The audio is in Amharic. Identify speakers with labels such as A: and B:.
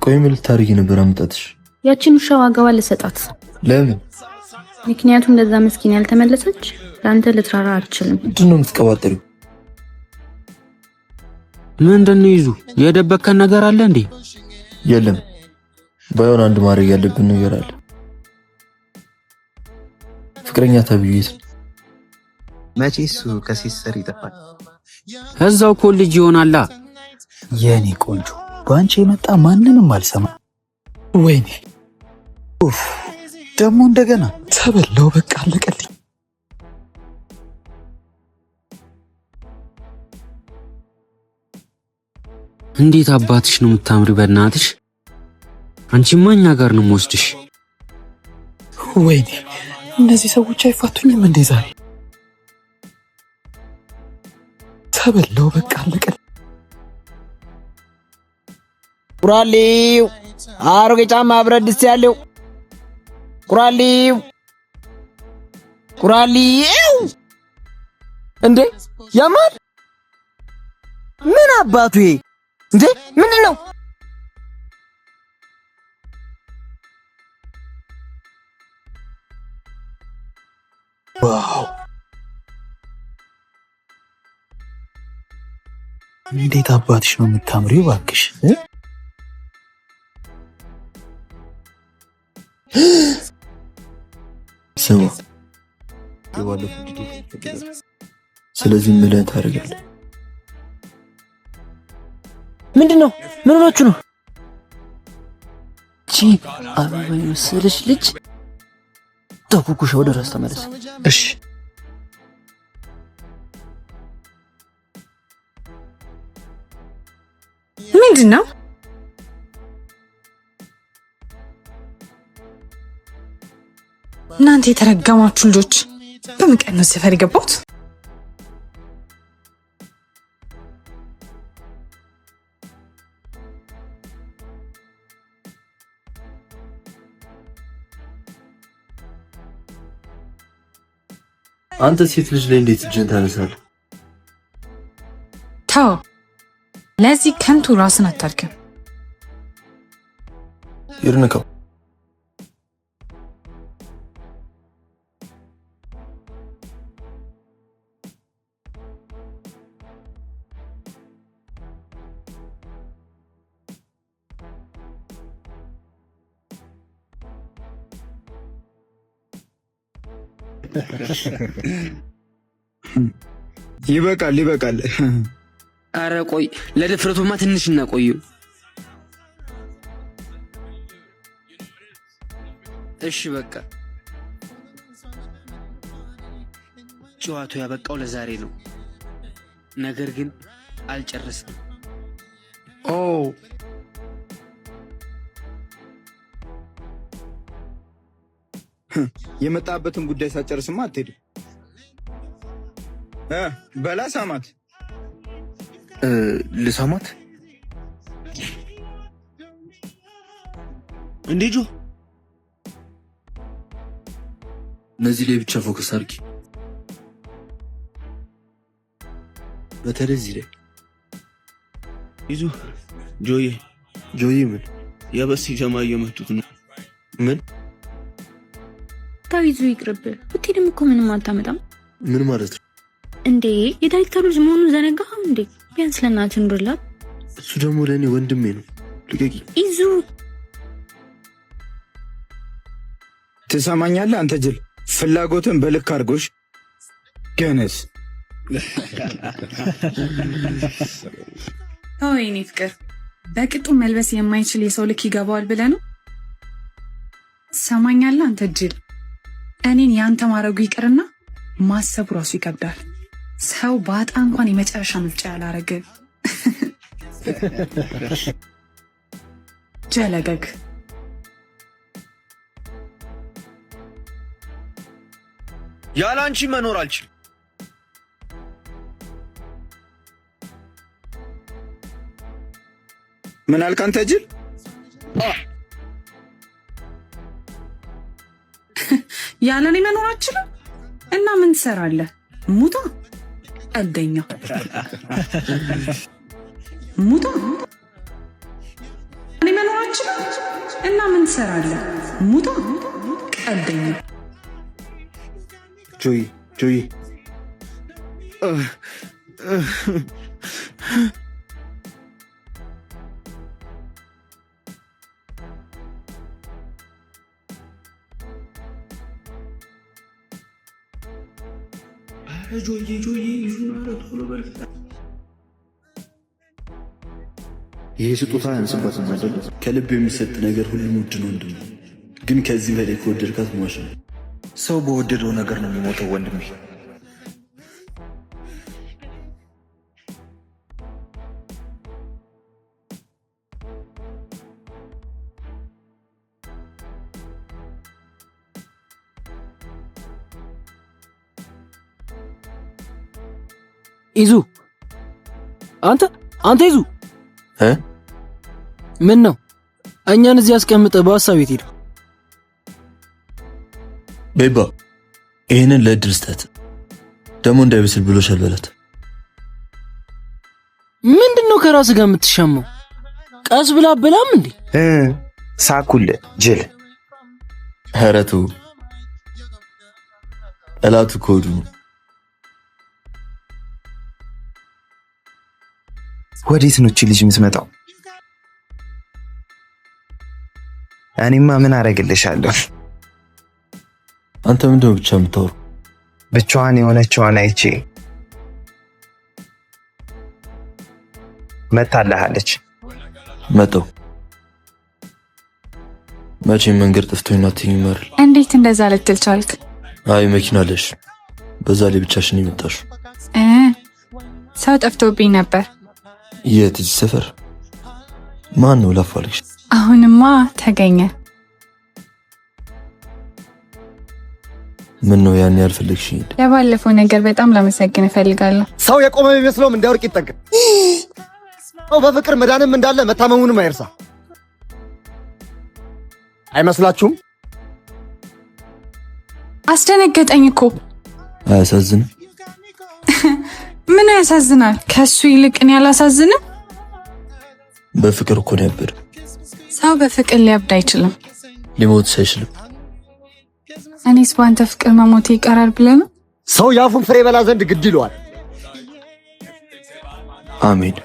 A: ቆይ ምን ልታረጊ ነበር አምጣትሽ?
B: ያቺን ውሻ ዋጋዋ ልሰጣት።
A: ለምን?
B: ምክንያቱም እንደዛ ምስኪን ያልተመለሰች ለአንተ ልትራራ አትችልም።
A: ምንድን ነው የምትቀባጠሪው?
C: ምንድነው ይዙ የደበከን ነገር አለ እንዴ?
A: የለም። ባይሆን አንድ ማድረግ ያለብን ነገር አለ። ፍቅረኛ ተብዬት
D: መቼስ ከሲስተር ይጠፋል።
C: እዛው ኮሌጅ ይሆናላ።
E: የኔ ቆንጆ ባንቺ የመጣ ማንንም አልሰማ። ወይኔ ኡፍ ደግሞ እንደገና ተበላው። በቃ አለቀልኝ።
C: እንዴት አባትሽ ነው የምታምሪ በእናትሽ። አንቺማ እኛ ጋር ነው የምወስድሽ።
E: ወይኔ እነዚህ ሰዎች አይፋቱኝም እንዴ ዛሬ? ተበላው። በቃ አለቀልኝ።
F: ቁራሌው አሮጌ ጫማ ብረት ድስት ያለው ቁራሌው እንዴ ያማል። ምን አባቱ ይሄ እንዴ ምንድን ነው?
E: ዋው እንዴት አባትሽ ነው የምታምሪው እባክሽ።
A: ስማ ስለዚህ ምን ታደርጋለህ?
F: ምንድነው? ምን ሆናችሁ ነው?
G: እቺ አበባ የመሰለች ልጅ ተኩኩሽ ወደ ራስ ተመለስ።
E: እሺ
H: ምንድነው? እናንተ የተረገማችሁ ልጆች በምቀን ነው ሰፈር የገባሁት?
A: አንተ ሴት ልጅ ላይ እንዴት እጅን ታነሳለህ?
H: ተው፣ ለዚህ ከንቱ ራስን አታድክም።
A: ይርንከው
D: ይበቃል።
C: አረ ቆይ ለድፍረቱማ ትንሽ እናቆየው። እሺ በቃ ጨዋታው ያበቃው ለዛሬ ነው። ነገር ግን አልጨረስንም።
D: የመጣበትን ጉዳይ ሳጨርስማ አትሄድ። በላ ሳማት።
A: ልሳማት
D: እንዴ ጆ፣
A: እነዚህ ላይ ብቻ ፎከስ አድርጊ። በተለይ እዚህ ላይ
D: ይዙ። ጆዬ ምን የበሲ ጀማ እየመቱት ነው። ምን
B: ታይዙ ይቅርብ። ብትሄድም እኮ ምንም አታመጣም።
A: ምን ማለት ነው
B: እንዴ? የዳይሬክተሩ ልጅ መሆኑን ዘነጋኸው እንዴ? ቢያንስ ለእናትህ ኑርላት።
A: እሱ ደግሞ ለእኔ ወንድሜ ነው። ልቀቂ
B: ይዙ።
D: ትሰማኛለህ አንተ ጅል? ፍላጎትን በልክ አድርጎሽ ገነስ
H: ወይኔ ፍቅር በቅጡ መልበስ የማይችል የሰው ልክ ይገባዋል ብለህ ነው? ትሰማኛለህ አንተ ጅል? እኔን ያንተ ማድረጉ ይቅርና ማሰቡ ራሱ ይከብዳል። ሰው ባጣ እንኳን የመጨረሻ ምርጫ ያላረገ ጀለገግ።
D: ያለ አንቺ መኖር አልችልም። ምን አልክ አንተ ጅል?
H: ያለ እኔ መኖር አልችልም እና ምን ትሰራለህ? ሙታ ቀልደኛ ሙታ። እኔ መኖር አልችልም አትችልም እና ምን ትሰራለህ? ሙታ ቀልደኛ
D: ጆይ
A: ይሄ ስጦታ ያንስባትም አይደል? ከልብ የሚሰጥ ነገር ሁሉም ውድ ነው ወንድም። ግን ከዚህ በላይ ከወደድካት ሟች ነው።
D: ሰው በወደደው ነገር ነው የሚሞተው ወንድሜ።
G: ይዙ አንተ ይዙ ምን ነው እኛን እዚህ አስቀምጠህ በሐሳብ ቤት ሄዱ?
A: ቤባ ይሄንን ለእድል ስጠት፣ ደግሞ እንዳይበስል ብሎሻል በላት።
G: ምንድነው ከራስህ ጋር የምትሻማው? ቀስ ብላ በላም እንዴ?
D: ሳኩል ጅል
A: ሀረቱ እላቱ ኮዱ
D: ወዴት ነው እቺ ልጅ የምትመጣው? እኔማ ምን አረግልሻለሁ?
A: አንተ ምንድነው ብቻ የምታወሩ?
D: ብቻዋን የሆነችዋን አይቼ መታለሃለች።
A: መጣው መቼም መንገድ ጠፍቶኝ ነው አትይኝም።
H: እንዴት እንደዛ ልትል ቻልክ?
A: አይ መኪና አለሽ፣ በዛ ላይ ብቻሽን ይመጣሽ።
H: ሰው ጠፍቶብኝ ነበር።
A: የት? እዚህ ሰፈር? ማን ነው ላፋልሽ?
H: አሁንማ ተገኘ።
A: ምን ነው ያን ያልፈልግሽኝ?
H: ለባለፈው ነገር በጣም ላመሰግን እፈልጋለሁ።
I: ሰው የቆመ የሚመስለውም እንዳይወርቅ ይጠንቀቅ። ሰው በፍቅር መዳንም እንዳለ መታመሙንም አይርሳ። አይመስላችሁም?
H: አስደነገጠኝ እኮ።
A: አያሳዝንም?
H: ምን ያሳዝናል? ከሱ ይልቅ እኔ አላሳዝንም?
A: በፍቅር እኮ ነው ያበደ።
H: ሰው በፍቅር ሊያብድ አይችልም።
A: ሊሞት አይችልም።
H: እኔስ በአንተ ፍቅር መሞቴ ይቀራል ብለህ ነው?
I: ሰው የአፉን ፍሬ በላ ዘንድ ግድ ይለዋል።
A: አሜን።